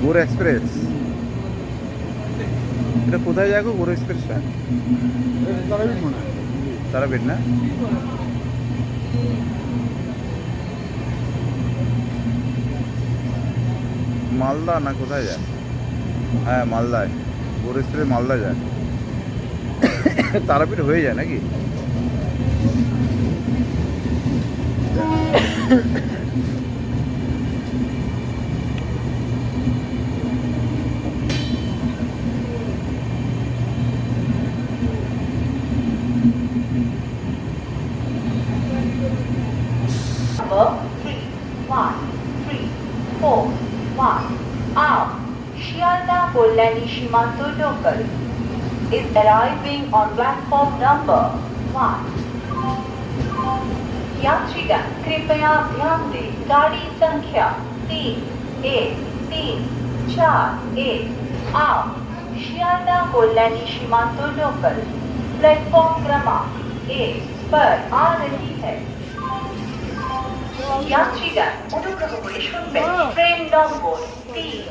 গোর এক্সপ্রেস, এটা কোথায় যায় গো গোর এক্সপ্রেসটা? তারাপীঠ না? মালদা না কোথায় যায়? হ্যাঁ মালদায়, গোর এক্সপ্রেস মালদা যায়। তারাপীঠ হয়ে যায় নাকি? Number 3134 out Shialda Kollani Shimanto local is arriving on platform number 1. यात्रीगण कृपया ध्यान दें, गाड़ी संख्या 3134 out शियालदा कोल्हानी सीमांतो लोकल प्लेटफॉर्म क्रमांक 1 पर आ रही है। यात्रीगण अनुग्रह করে শুনবেন, ট্রেন নম্বর 3